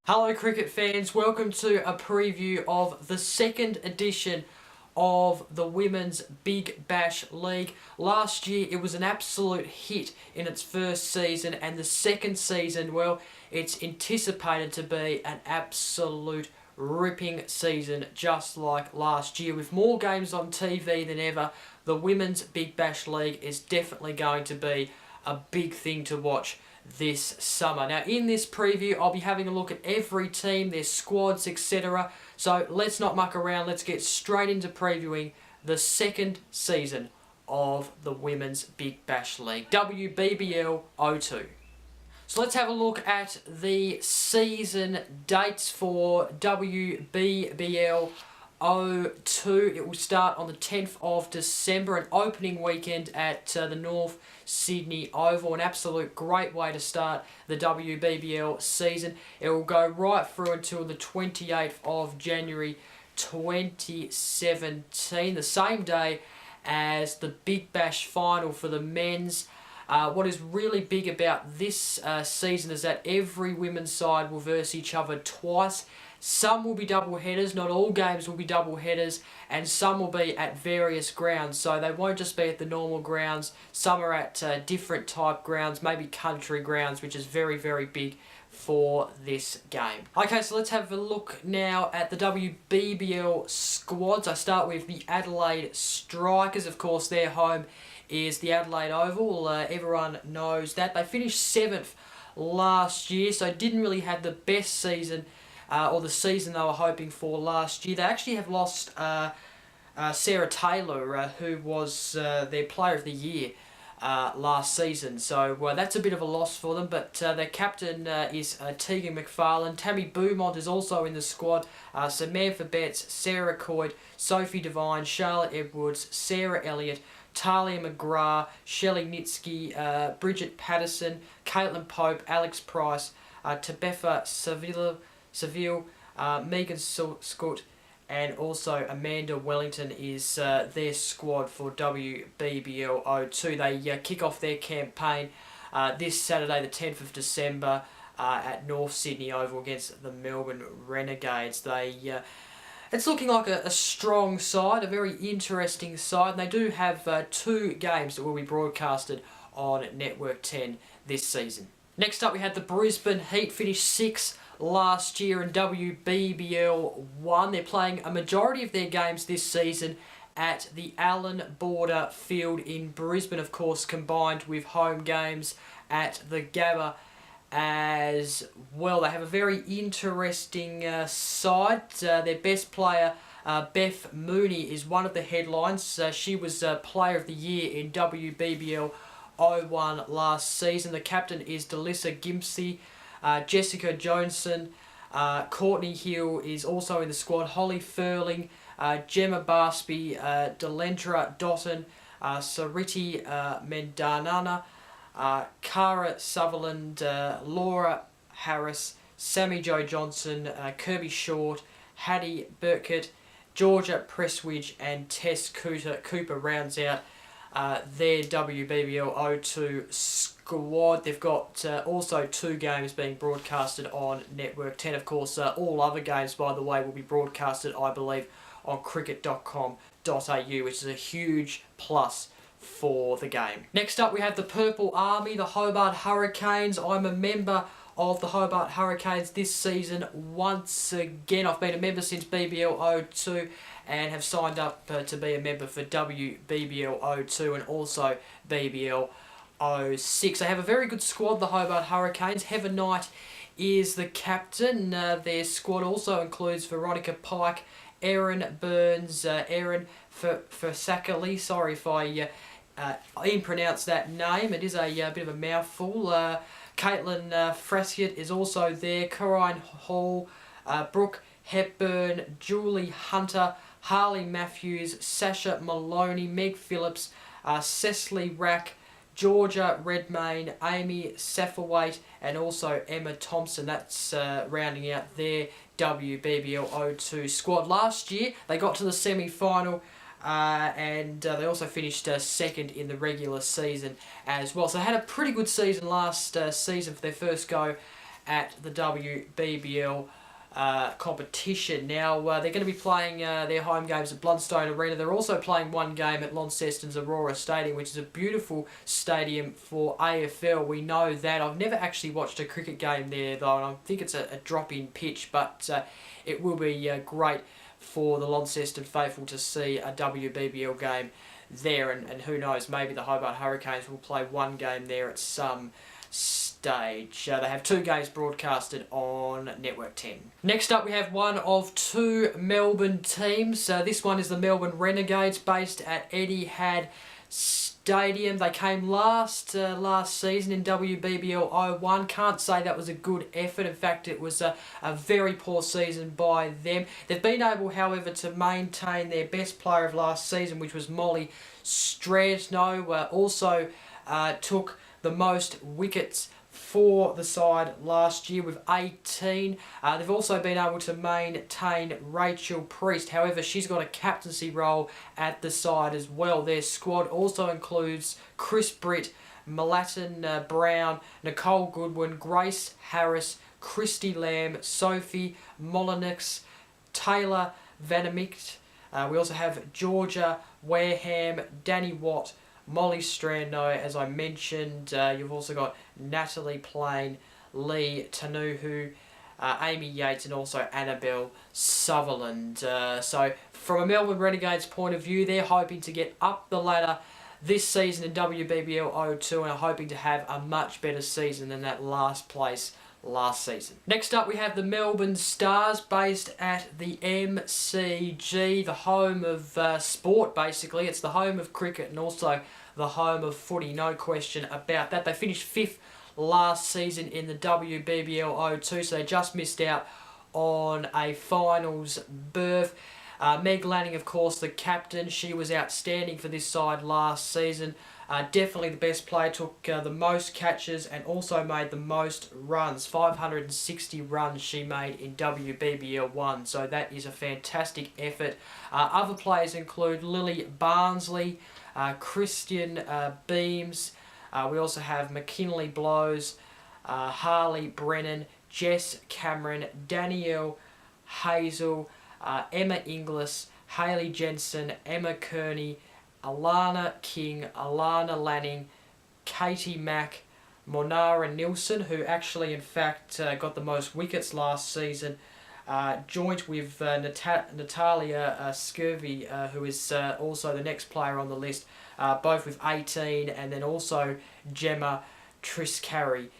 Hello cricket fans, welcome to a preview of the second edition of the Women's Big Bash League. Last year it was an absolute hit in its first season, and the second season, well, it's anticipated to be an absolute ripping season just like last year. With more games on TV than ever, the Women's Big Bash League is definitely going to be a big thing to watch this summer. Now in this preview I'll be having a look at every team, their squads, etc. So let's not muck around, let's get straight into previewing the second season of the Women's Big Bash League, WBBL 02. So let's have a look at the season dates for WBBL 02. It will start on the 10th of December, an opening weekend at the North Sydney Oval. An absolute great way to start the WBBL season. It will go right through until the 28th of January 2017, the same day as the Big Bash final for the men's. What is really big about this season is that every women's side will verse each other twice. Some will be double headers, not all games will be double headers, and some will be at various grounds. So they won't just be at the normal grounds, some are at different type grounds, maybe country grounds, which is very, very big for this game. Okay, so let's have a look now at the WBBL squads. I start with the Adelaide Strikers. Of course, their home is the Adelaide Oval. Everyone knows that. They finished 7th last year, so didn't really have the best season or the season they were hoping for last year. They actually have lost Sarah Taylor, who was their Player of the Year last season. So that's a bit of a loss for them, but their captain is Tegan McFarlane. Tammy Beaumont is also in the squad. Samantha Betts, Sarah Coyd, Sophie Devine, Charlotte Edwards, Sarah Elliott, Talia McGrath, Shelley Nitsky, Bridget Patterson, Caitlin Pope, Alex Price, Tabetha Seville, Megan Scott, and also Amanda Wellington is their squad for WBBL 02. They kick off their campaign this Saturday, the 10th of December, at North Sydney Oval against the Melbourne Renegades. It's looking like a strong side, a very interesting side, and they do have 2 games that will be broadcasted on Network 10 this season. Next up we had the Brisbane Heat, finished 6th last year in WBBL 1. They're playing a majority of their games this season at the Allen Border Field in Brisbane, of course, combined with home games at the Gabba as well. They have a very interesting side. Their best player, Beth Mooney, is one of the headlines. She was Player of the Year in WBBL 01 last season. The captain is Delissa Gimpsey. Jessica Johnson, Courtney Hill is also in the squad. Holly Furling, Gemma Barsby, Delendra Dotton, Sariti Mendanana, Cara Sutherland, Laura Harris, Sammy Jo Johnson, Kirby Short, Hattie Burkett, Georgia Presswidge, and Tess Cooper rounds out their WBBL 02 squad. They've got also 2 games being broadcasted on Network 10. Of course, all other games, by the way, will be broadcasted, I believe, on cricket.com.au, which is a huge plus for the game. Next up we have the Purple Army, the Hobart Hurricanes. I'm a member of the Hobart Hurricanes this season once again. I've been a member since BBL 02 and have signed up to be a member for WBBL 02 and also BBL 06. They have a very good squad, the Hobart Hurricanes. Heather Knight is the captain. Their squad also includes Veronica Pike, Erin Burns, Erin Fersakali. Sorry if I impronounce that name. It is a bit of a mouthful. Caitlin Frasiot is also there. Corrine Hall, Brooke Hepburn, Julie Hunter, Harley Matthews, Sasha Maloney, Meg Phillips, Cecily Rack, Georgia Redmayne, Amy Safawaite, and also Emma Thompson. That's rounding out their WBBL 02 squad. Last year, they got to the semi-final and they also finished second in the regular season as well. So they had a pretty good season last season for their first go at the WBBL competition. Now they're going to be playing their home games at Blundstone Arena. They're also playing one game at Launceston's Aurora Stadium, which is a beautiful stadium for AFL. We know that. I've never actually watched a cricket game there though, and I think it's a drop-in pitch, but it will be great for the Launceston faithful to see a WBBL game there, and who knows, maybe the Hobart Hurricanes will play one game there at some stage. They have 2 games broadcasted on Network 10. Next up we have one of 2 Melbourne teams. This one is the Melbourne Renegades, based at Etihad Stadium. They came last season in WBBL 01. Can't say that was a good effort. In fact, it was a very poor season by them. They've been able, however, to maintain their best player of last season, which was Molly Stresno. Also took the most wickets for the side last year with 18. They've also been able to maintain Rachel Priest. However, she's got a captaincy role at the side as well. Their squad also includes Chris Britt, Malatin Brown, Nicole Goodwin, Grace Harris, Christy Lamb, Sophie Molinix, Taylor Vanamicht. We also have Georgia Wareham, Danny Watt, Molly Strando, as I mentioned. You've also got Natalie Plain, Lee Tanuhu, Amy Yates, and also Annabelle Sutherland. So from a Melbourne Renegades point of view, they're hoping to get up the ladder this season in WBBL 02 and are hoping to have a much better season than that last place last season. Next up we have the Melbourne Stars, based at the MCG, the home of sport basically. It's the home of cricket and also the home of footy, no question about that. They finished 5th last season in the WBBL 02, so they just missed out on a finals berth. Meg Lanning, of course, the captain. She was outstanding for this side last season. Definitely the best player, took the most catches and also made the most runs. 560 runs she made in WBBL 1, so that is a fantastic effort. Other players include Lily Barnsley, Christian Beams. We also have McKinley Blows, Harley Brennan, Jess Cameron, Danielle Hazel, Emma Inglis, Hayley Jensen, Emma Kearney, Alana King, Alana Lanning, Katie Mack, Monara Nilsson, who actually in fact got the most wickets last season, joint with Natalia Scurvy, who is also the next player on the list, both with 18, and then also Gemma Triscari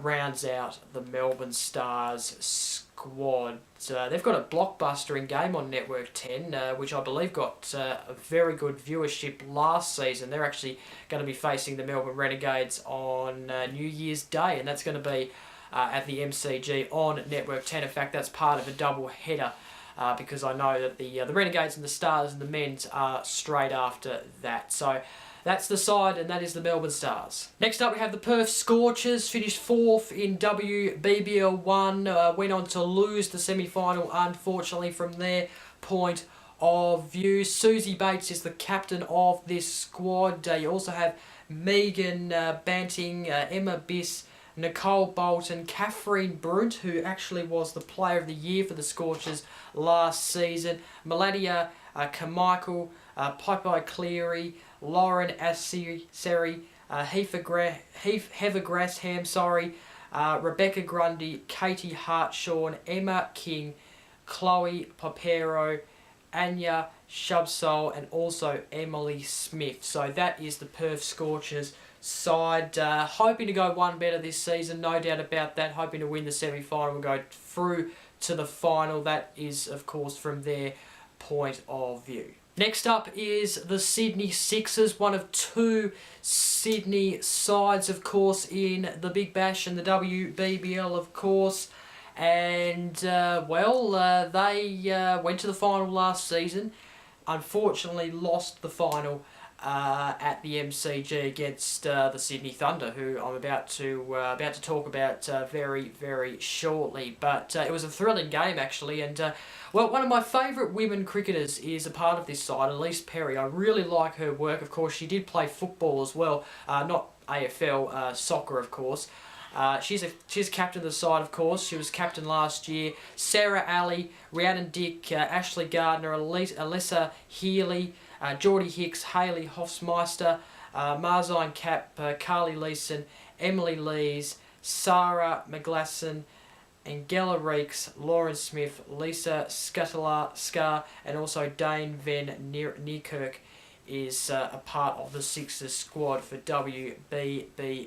rounds out the Melbourne Stars squad. They've got a blockbuster in game on Network 10, which I believe got a very good viewership last season. They're actually going to be facing the Melbourne Renegades on New Year's Day, and that's going to be at the MCG on Network 10. In fact, that's part of a double header, because I know that the Renegades and the Stars and the men's are straight after that. So that's the side, and that is the Melbourne Stars. Next up we have the Perth Scorchers, finished 4th in WBBL 1, went on to lose the semi-final unfortunately from their point of view. Susie Bates is the captain of this squad. You also have Megan Banting, Emma Biss, Nicole Bolton, Catherine Brunt, who actually was the Player of the Year for the Scorchers last season, Meladia Carmichael, Popeye Cleary, Lauren Asseri, Heather Grasham, Rebecca Grundy, Katie Hartshawn, Emma King, Chloe Popero, Anya Shubsole, and also Emily Smith. So that is the Perth Scorchers side, hoping to go one better this season, no doubt about that, hoping to win the semi-final and go through to the final. That is, of course, from their point of view. Next up is the Sydney Sixers, one of 2 Sydney sides, of course, in the Big Bash and the WBBL, of course. And, they went to the final last season, unfortunately lost the final at the MCG against the Sydney Thunder, who I'm about to talk about very shortly. But it was a thrilling game actually, and well, one of my favourite women cricketers is a part of this side, Elise Perry. I really like her work. Of course, she did play football as well, not AFL, soccer, of course. She's captain of the side, of course. She was captain last year. Sarah Alley, Rhiannon Dick, Ashley Gardner, Alyssa Healy, Geordie Hicks, Hayley Hofmeister, Marzine Cap, Carly Leeson, Emily Lees, Sarah McGlasson, Angela Reeks, Lauren Smith, Lisa Scar, and also Dane Van Niekerk is a part of the Sixers squad for WBBL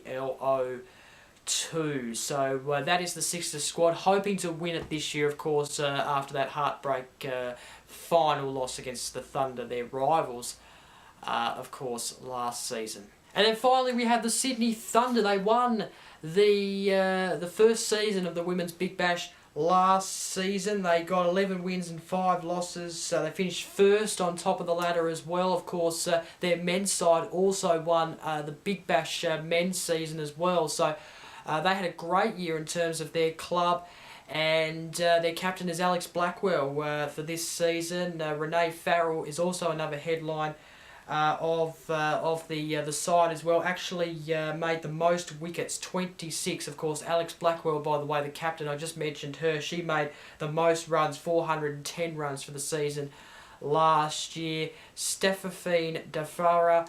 2. So that is the Sixers squad, hoping to win it this year, of course, after that heartbreak final loss against the Thunder, their rivals, of course, last season. And then finally we have the Sydney Thunder. They won the first season of the Women's Big Bash last season. They got 11 wins and 5 losses. So they finished first on top of the ladder as well. Of course, their men's side also won the Big Bash men's season as well. So they had a great year in terms of their club, and their captain is Alex Blackwell for this season. Renee Farrell is also another headline of the side as well. Actually made the most wickets, 26. Of course, Alex Blackwell, by the way, the captain, I just mentioned her. She made the most runs, 410 runs for the season last year. Stephanie Dafara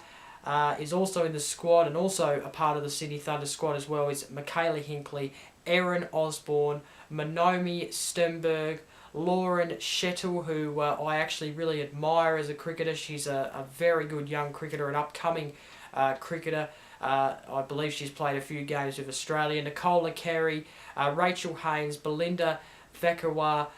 is also in the squad, and also a part of the Sydney Thunder squad as well is Michaela Hinkley, Erin Osborne, Manomi Sternberg, Lauren Shettle, who I actually really admire as a cricketer. She's a very good young cricketer, an upcoming cricketer. I believe she's played a few games with Australia. Nicola Carey, Rachel Haynes, Belinda Vekawa,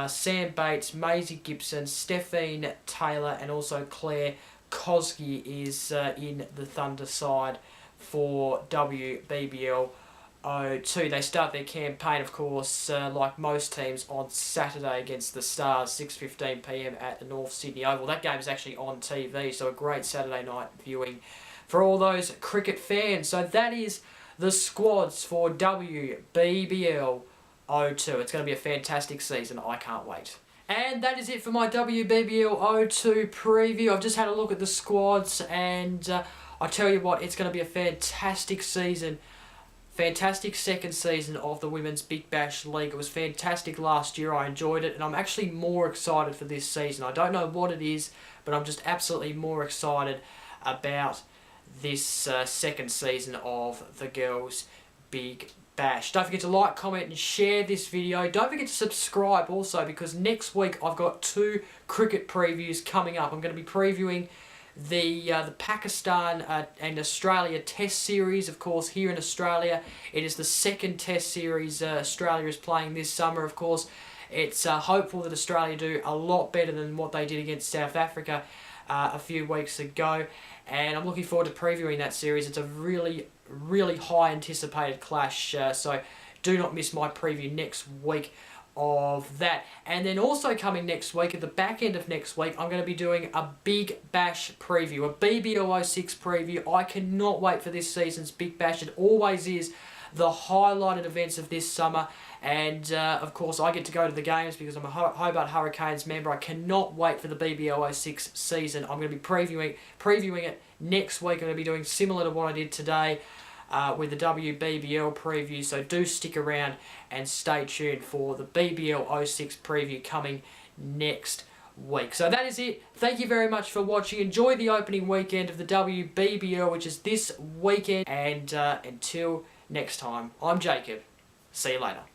Sam Bates, Maisie Gibson, Stephanie Taylor, and also Claire Kosky is in the Thunder side for WBBL 2. They start their campaign, of course, like most teams, on Saturday against the Stars, 6:15 PM at the North Sydney Oval. That game is actually on TV, so a great Saturday night viewing for all those cricket fans. So that is the squads for WBBL 2. It's going to be a fantastic season. I can't wait. And that is it for my WBBL 2 preview. I've just had a look at the squads, and I tell you what, it's going to be a fantastic season. Fantastic second season of the Women's Big Bash League. It was fantastic last year. I enjoyed it, and I'm actually more excited for this season. I don't know what it is, but I'm just absolutely more excited about this second season of the Girls Big Bash. Don't forget to like, comment and share this video. Don't forget to subscribe also, because next week I've got 2 cricket previews coming up. I'm going to be previewing the Pakistan and Australia Test Series. Of course, here in Australia, it is the second Test Series Australia is playing this summer. Of course, it's hopeful that Australia do a lot better than what they did against South Africa a few weeks ago, and I'm looking forward to previewing that series. It's a really high anticipated clash, so do not miss my preview next week of that. And then also coming next week, at the back end of next week, I'm going to be doing a Big Bash preview, a BBL 06 preview. I cannot wait for this season's Big Bash. It always is the highlighted events of this summer, and of course I get to go to the games because I'm a Hobart Hurricanes member. I cannot wait for the BBL 06 season. I'm going to be previewing it next week. I'm going to be doing similar to what I did today with the WBBL preview, so do stick around and stay tuned for the BBL 06 preview coming next week. So that is it. Thank you very much for watching. Enjoy the opening weekend of the WBBL, which is this weekend, and until next time, I'm Jacob. See you later.